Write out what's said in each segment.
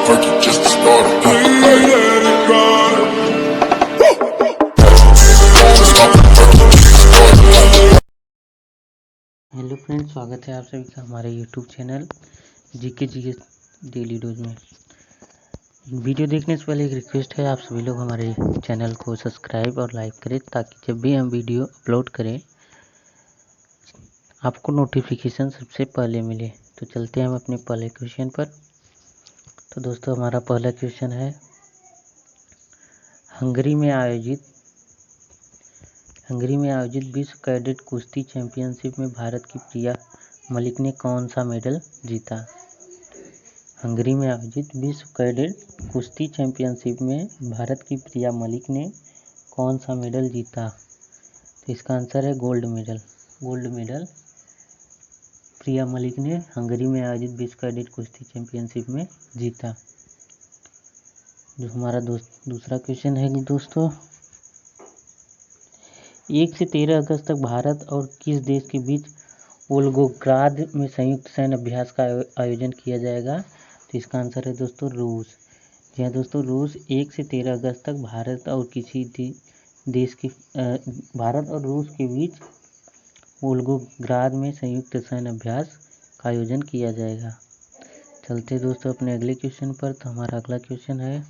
fuck it just to start it. Hello friends, स्वागत है आप सभी का हमारे YouTube channel GK daily dose में। वीडियो देखने से पहले एक रिक्वेस्ट है, आप सभी लोग हमारे चैनल को सब्सक्राइब और लाइक करें ताकि जब भी हम वीडियो अपलोड करें आपको नोटिफिकेशन सबसे पहले मिले। तो चलते हैं हम अपने पहले क्वेश्चन पर। तो दोस्तों, हमारा पहला क्वेश्चन है, हंगरी में आयोजित विश्व कैडेट कुश्ती चैंपियनशिप में भारत की प्रिया मलिक ने कौन सा मेडल जीता? हंगरी में आयोजित विश्व कैडेट कुश्ती चैंपियनशिप में भारत की प्रिया मलिक ने कौन सा मेडल जीता? तो इसका आंसर है गोल्ड मेडल प्रिया मलिक ने हंगरी में आयोजित विश्व कैडेट कुश्ती चैंपियनशिप में जीता। जो हमारा दूसरा क्वेश्चन है कि दोस्तों, 1 से 13 अगस्त तक भारत और किस देश के बीच वोल्गोग्राद में संयुक्त सैन्य अभ्यास का आयोजन किया जाएगा? तो इसका आंसर है दोस्तों रूस। जी हाँ दोस्तों, रूस 1 से 13 अगस्त तक भारत और रूस के बीच वोल्गोग्राद में संयुक्त सैन्य अभ्यास का आयोजन किया जाएगा। चलते दोस्तों अपने अगले क्वेश्चन पर। तो हमारा अगला क्वेश्चन है,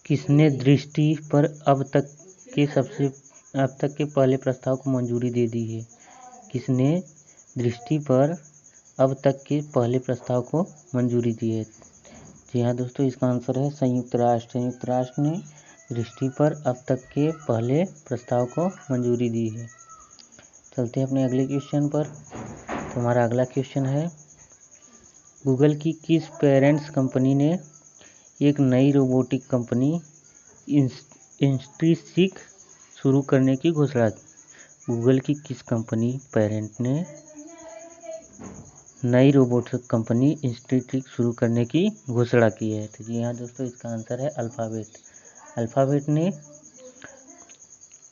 किसने दृष्टि पर अब तक के पहले प्रस्ताव को मंजूरी दे दी है? किसने दृष्टि पर अब तक के पहले प्रस्ताव को मंजूरी दी है? जी हाँ दोस्तों, इसका आंसर है संयुक्त राष्ट्र ने दृष्टि पर अब तक के पहले प्रस्ताव को मंजूरी दी है। चलते हैं अपने अगले क्वेश्चन पर। तो हमारा अगला क्वेश्चन है, गूगल की किस पेरेंट्स कंपनी ने एक नई रोबोटिक कंपनी इंस्ट्रीसिक शुरू करने की घोषणा की? गूगल की किस कंपनी पेरेंट ने नई रोबोटिक कंपनी इंस्ट्रीसिक शुरू करने की घोषणा की है? तो जी हाँ दोस्तों, इसका आंसर है अल्फाबेट ने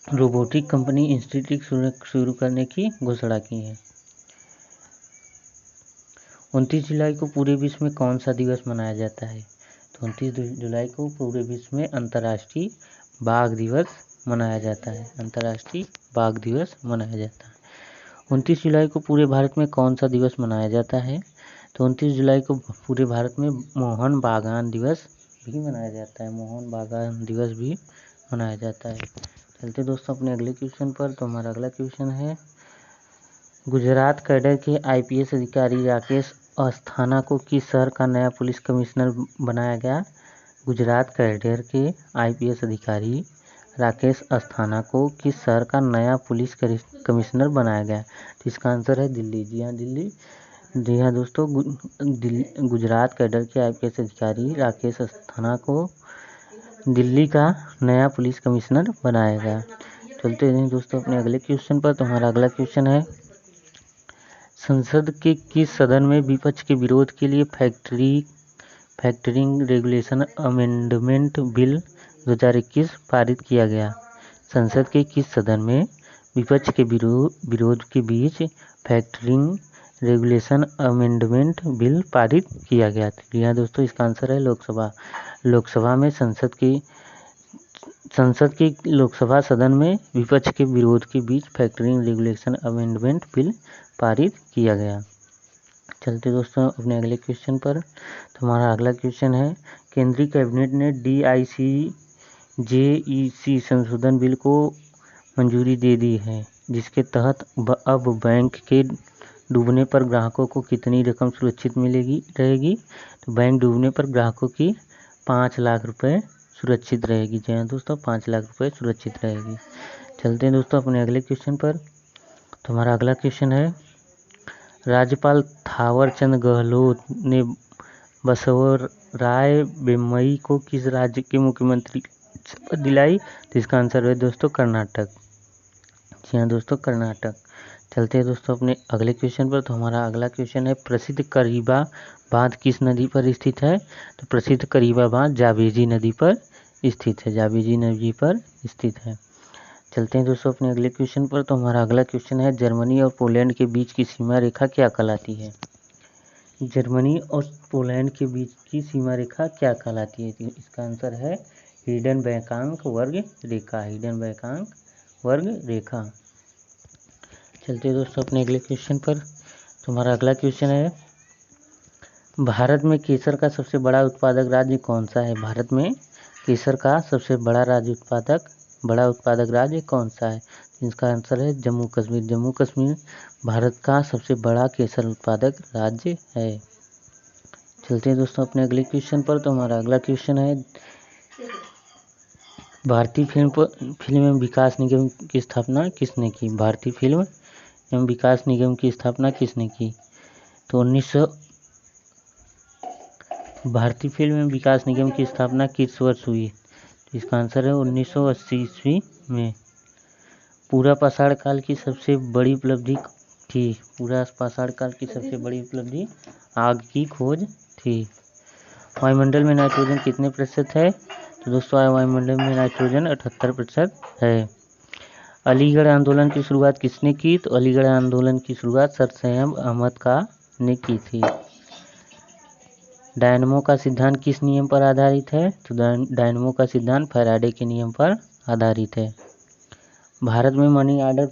रोबोटिक कंपनी इंस्ट्रीसिक शुरू करने की घोषणा की है। 29 जुलाई को पूरे विश्व में कौन सा दिवस मनाया जाता है? तो 29 जुलाई को पूरे विश्व में अंतर्राष्ट्रीय बाघ दिवस मनाया जाता है। 29 जुलाई को पूरे भारत में कौन सा दिवस मनाया जाता है? तो 29 जुलाई को पूरे भारत में मोहन बागान दिवस भी मनाया जाता है। चलते दोस्तों अपने अगले क्वेश्चन पर। तो हमारा अगला क्वेश्चन है, गुजरात कैडर के IPS अधिकारी राकेश अस्थाना को किस शहर का नया पुलिस कमिश्नर बनाया गया? गुजरात कैडर के IPS अधिकारी राकेश अस्थाना को किस शहर का नया पुलिस कमिश्नर बनाया गया? तो इसका आंसर है दिल्ली। जी हाँ दोस्तों, गुजरात कैडर के IPS अधिकारी राकेश अस्थाना को दिल्ली का नया पुलिस कमिश्नर बनाया गया। चलते हैं दोस्तों अपने अगले क्वेश्चन पर। तो हमारा अगला क्वेश्चन है, संसद के किस सदन में विपक्ष के विरोध के लिए फैक्टरिंग रेगुलेशन अमेंडमेंट बिल 2021 पारित किया गया? संसद के किस सदन में विपक्ष के विरोध के बीच फैक्टरिंग रेगुलेशन अमेंडमेंट बिल पारित किया गया? जी हाँ दोस्तों, इसका आंसर है लोकसभा में संसद के लोकसभा सदन में विपक्ष के विरोध के बीच फैक्टरिंग रेगुलेशन अमेंडमेंट बिल पारित किया गया। चलते दोस्तों अपने अगले क्वेश्चन पर। तो हमारा अगला क्वेश्चन है, केंद्रीय कैबिनेट ने DICJEC संशोधन बिल को मंजूरी दे दी है, जिसके तहत अब बैंक के डूबने पर ग्राहकों को कितनी रकम सुरक्षित रहेगी? तो बैंक डूबने पर ग्राहकों की 5 लाख रुपए सुरक्षित रहेगी। जी हाँ दोस्तों, 5 लाख रुपए सुरक्षित रहेगी। चलते हैं दोस्तों अपने अगले क्वेश्चन पर। तो हमारा अगला क्वेश्चन है, राज्यपाल थावरचंद गहलोत ने बसवराय बोम्मई को किस राज्य के मुख्यमंत्री शपथ दिलाई? तो इसका आंसर है दोस्तों कर्नाटक। जी हाँ दोस्तों, कर्नाटक। चलते हैं दोस्तों अपने अगले क्वेश्चन पर। तो हमारा अगला क्वेश्चन है, प्रसिद्ध करीबा बांध किस नदी पर स्थित है? तो प्रसिद्ध करीबा बांध जाबेजी नदी पर स्थित है। चलते हैं दोस्तों अपने अगले क्वेश्चन पर। तो हमारा अगला क्वेश्चन है, जर्मनी और पोलैंड के बीच की सीमा रेखा क्या कहलाती है? जर्मनी और पोलैंड के बीच की सीमा रेखा क्या कहलाती है? तो इसका आंसर है हिडन बैकांक वर्ग रेखा। हिडन बैकांक वर्ग रेखा। चलते हैं दोस्तों अपने अगले क्वेश्चन पर। तुम्हारा अगला क्वेश्चन है, भारत में केसर का सबसे बड़ा उत्पादक राज्य कौन सा है? भारत में केसर का सबसे बड़ा उत्पादक राज्य कौन सा है? इसका आंसर है जम्मू कश्मीर। जम्मू कश्मीर भारत का सबसे बड़ा केसर उत्पादक राज्य है। चलते हैं दोस्तों अपने अगले क्वेश्चन पर। तो हमारा अगला क्वेश्चन है, भारतीय फिल्म एवं विकास निगम की स्थापना किसने की? भारतीय फिल्म एवं विकास निगम की स्थापना किसने की? तो भारतीय फिल्म एवं विकास निगम की स्थापना किस वर्ष हुई? इसका आंसर है 1980 ईस्वी में। पूरा पाषाण काल की सबसे बड़ी उपलब्धि थी। पूरा पाषाण काल की सबसे बड़ी उपलब्धि आग की खोज थी। वायुमंडल में नाइट्रोजन कितने प्रतिशत है? तो दोस्तों वायुमंडल में नाइट्रोजन 78% है। अलीगढ़ आंदोलन की शुरुआत किसने की? तो अलीगढ़ आंदोलन की शुरुआत सर सैयद अहमद खां ने की थी। डायनमो का सिद्धांत किस नियम पर आधारित है? तो डायनमो का सिद्धांत फैराडे के नियम पर आधारित है। भारत में मनी ऑर्डर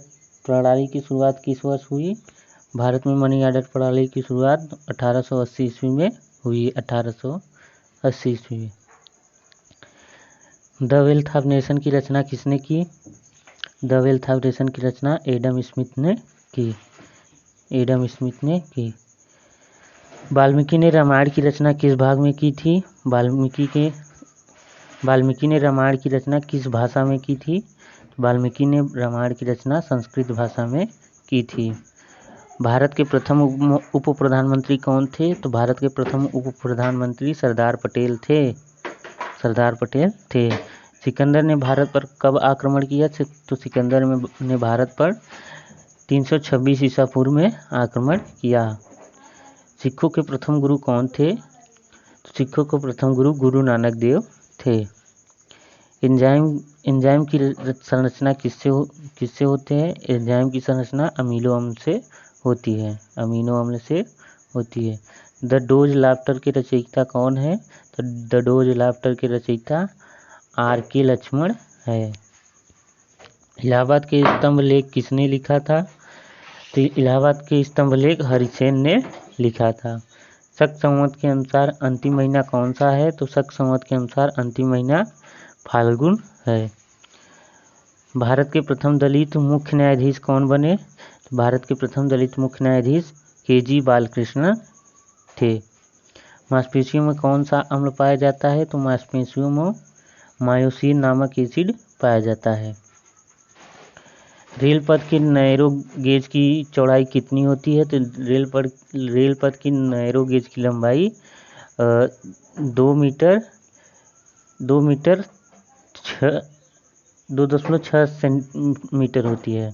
प्रणाली की शुरुआत किस वर्ष हुई? भारत में मनी ऑर्डर प्रणाली की शुरुआत 1880 ईस्वी में हुई। 1880 ईस्वी में। द वेल्थ ऑफ नेशन की रचना किसने की? द वेल्थ ऑफ नेशन की रचना एडम स्मिथ ने की। एडम स्मिथ ने की। वाल्मीकि ने रामायण की रचना किस भाग में की थी? वाल्मीकि ने रामायण की रचना किस भाषा में की थी? वाल्मीकि ने रामायण की रचना संस्कृत भाषा में की थी। भारत के प्रथम उप प्रधानमंत्री कौन थे? तो भारत के प्रथम उप प्रधानमंत्री सरदार पटेल थे। सरदार पटेल थे। सिकंदर ने भारत पर कब आक्रमण किया? तो सिकंदर ने भारत पर 326 ईसा पूर्व में आक्रमण किया। सिखों के प्रथम गुरु कौन थे? तो सिखों के प्रथम गुरु गुरु नानक देव थे। एंजाइम की संरचना किससे होते हैं? एंजाइम की संरचना अमीनो अम्ल से होती है। अमीनो अम्ल से होती है। द डोज लाफ्टर के रचयिता कौन है? तो द डोज लाफ्टर के रचयिता R.K. लक्ष्मण है। इलाहाबाद के स्तंभ लेख किसने लिखा था? तो इलाहाबाद के स्तंभ लेख हरिसेन ने लिखा था। शक संवत के अनुसार अंतिम महीना कौन सा है? तो शक संवत के अनुसार अंतिम महीना फाल्गुन है। भारत के प्रथम दलित मुख्य न्यायाधीश कौन बने? तो भारत के प्रथम दलित मुख्य न्यायाधीश KG बालकृष्णन थे। मांसपेशियों में कौन सा अम्ल पाया जाता है? तो मांसपेशियों में मायोसिन नामक एसिड पाया जाता है। रेल पथ के नैरो गेज की चौड़ाई कितनी होती है? तो रेल पथ की नैरो गेज की लंबाई 2.6 सेंटीमीटर होती है।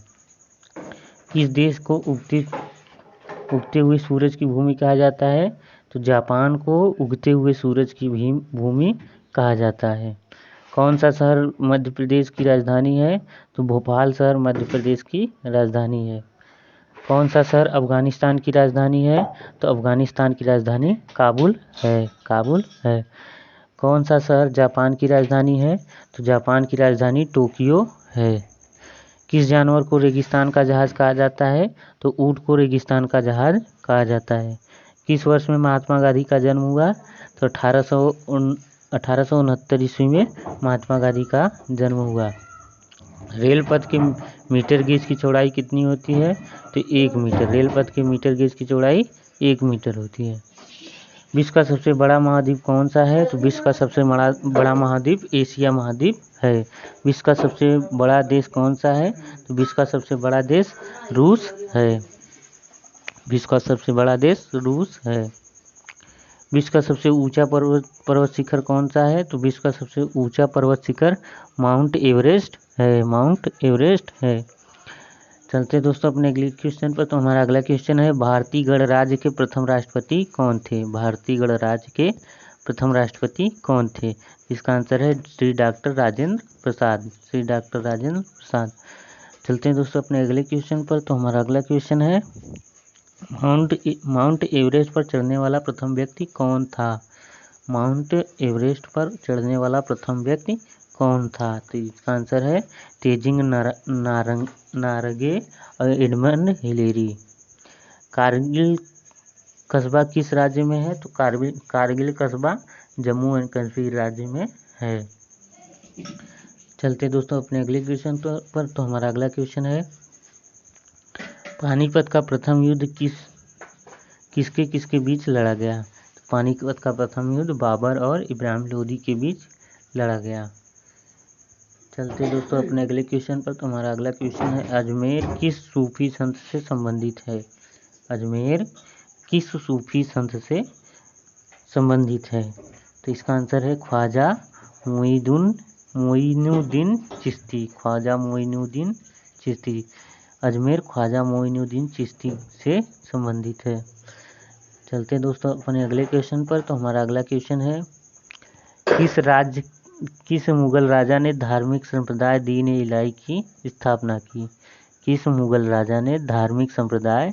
किस देश को उगते हुए सूरज की भूमि कहा जाता है? तो जापान को उगते हुए सूरज की भूमि कहा जाता है। कौन सा शहर मध्य प्रदेश की राजधानी है? तो भोपाल शहर मध्य प्रदेश की राजधानी है। कौन सा शहर अफगानिस्तान की राजधानी है? तो अफगानिस्तान की राजधानी काबुल है। काबुल है। कौन सा शहर जापान की राजधानी है? तो जापान की राजधानी टोक्यो है। किस जानवर को रेगिस्तान का जहाज कहा जाता है? तो ऊंट को रेगिस्तान का जहाज कहा जाता है। किस वर्ष में महात्मा गांधी का जन्म हुआ? तो 1869 ईस्वी में महात्मा गांधी का जन्म हुआ। रेल पथ के मीटर गेज की चौड़ाई कितनी होती है? तो 1 मीटर। रेल पथ के मीटर गेज की चौड़ाई 1 मीटर होती है। विश्व का सबसे बड़ा महाद्वीप कौन सा है? तो विश्व का सबसे बड़ा महाद्वीप एशिया महाद्वीप है। विश्व का सबसे बड़ा देश कौन सा है? तो विश्व का सबसे बड़ा देश रूस है। विश्व का सबसे बड़ा देश रूस है। विश्व का सबसे ऊंचा पर्वत शिखर कौन सा है? तो विश्व का सबसे ऊंचा पर्वत शिखर माउंट एवरेस्ट है। माउंट एवरेस्ट है। चलते दोस्तों अपने अगले क्वेश्चन पर। तो हमारा अगला क्वेश्चन है, भारतीय गणराज्य के प्रथम राष्ट्रपति कौन थे? भारतीय गणराज्य के प्रथम राष्ट्रपति कौन थे? इसका आंसर है श्री डॉक्टर राजेंद्र प्रसाद। श्री डॉक्टर राजेंद्र प्रसाद। चलते हैं दोस्तों अपने अगले क्वेश्चन पर। तो हमारा अगला क्वेश्चन है, माउंट एवरेस्ट पर चढ़ने वाला प्रथम व्यक्ति कौन था? माउंट एवरेस्ट पर चढ़ने वाला प्रथम व्यक्ति कौन था? तो इसका आंसर है तेजिंग नारगे और एडमंड हिलेरी। कारगिल कस्बा किस राज्य में है? तो कारगिल कस्बा जम्मू एंड कश्मीर राज्य में है। चलते दोस्तों अपने अगले क्वेश्चन पर। तो हमारा अगला क्वेश्चन है, पानीपत का प्रथम युद्ध किसके बीच लड़ा गया? तो पानीपत का प्रथम युद्ध बाबर और इब्राहिम लोदी के बीच लड़ा गया। चलते दोस्तों अपने अगले क्वेश्चन पर। तो हमारा अगला क्वेश्चन है, अजमेर किस सूफी संत से संबंधित है? अजमेर किस सूफी संत से संबंधित है? तो इसका आंसर है ख्वाजा मोइनुद्दीन चिश्ती। ख्वाजा मोइनुद्दीन चिश्ती। अजमेर ख्वाजा मोइनुद्दीन चिश्ती से संबंधित है। चलते दोस्तों अपने अगले क्वेश्चन पर। तो हमारा अगला क्वेश्चन है, किस मुगल राजा ने धार्मिक संप्रदाय दीन ए इलाही की स्थापना की? किस मुगल राजा ने धार्मिक संप्रदाय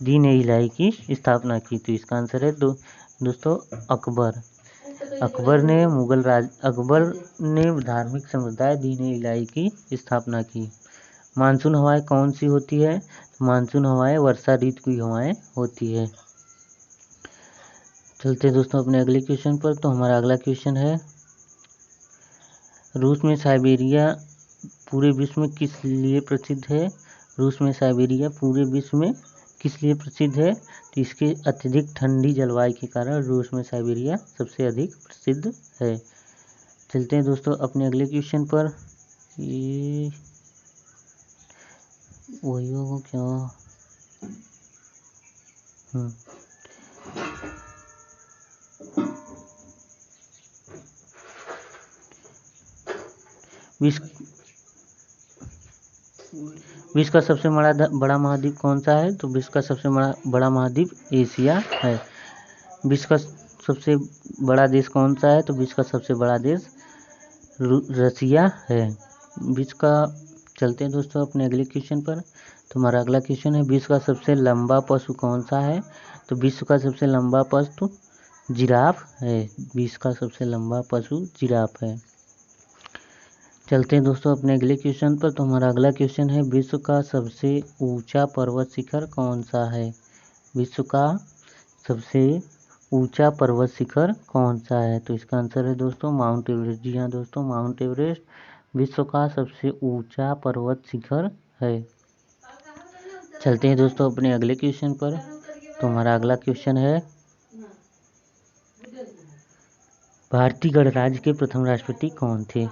दीन ए इलाही की स्थापना की? तो इसका आंसर है दोस्तों अकबर। अकबर ने धार्मिक संप्रदाय दीन ए इलाही की स्थापना की। मानसून हवाएं कौन सी होती है? मानसून हवाएं वर्षा ऋतु की हवाएं होती है। चलते दोस्तों अपने अगले क्वेश्चन पर। तो हमारा अगला क्वेश्चन है, रूस में साइबेरिया पूरे विश्व में किस लिए प्रसिद्ध है? रूस में साइबेरिया पूरे विश्व में किस लिए प्रसिद्ध है? तो इसके अत्यधिक ठंडी जलवायु के कारण रूस में साइबेरिया सबसे अधिक प्रसिद्ध है। चलते हैं दोस्तों अपने अगले क्वेश्चन पर। ये वही होगा क्या? विश्व का सबसे बड़ा महाद्वीप कौन सा है? तो विश्व का सबसे बड़ा महाद्वीप एशिया है। विश्व का सबसे बड़ा देश कौन सा है? तो विश्व का सबसे बड़ा देश रसिया है। विश्व का चलते हैं दोस्तों अपने अगले क्वेश्चन पर। तो हमारा अगला क्वेश्चन है, विश्व का सबसे लंबा पशु कौन सा है? तो विश्व का सबसे लंबा पशु जिराफ है। विश्व का सबसे लंबा पशु जिराफ है। चलते हैं दोस्तों अपने अगले क्वेश्चन पर। तो हमारा अगला क्वेश्चन है, विश्व का सबसे ऊंचा पर्वत शिखर कौन सा है? विश्व का सबसे ऊंचा पर्वत शिखर कौन सा है? तो इसका आंसर है दोस्तों माउंट एवरेस्ट। जी हाँ दोस्तों, माउंट एवरेस्ट विश्व का सबसे ऊंचा पर्वत शिखर है। चलते हैं दोस्तों अपने अगले क्वेश्चन पर। तो हमारा अगला क्वेश्चन है, भारतीय गणराज्य के प्रथम राष्ट्रपति कौन थे?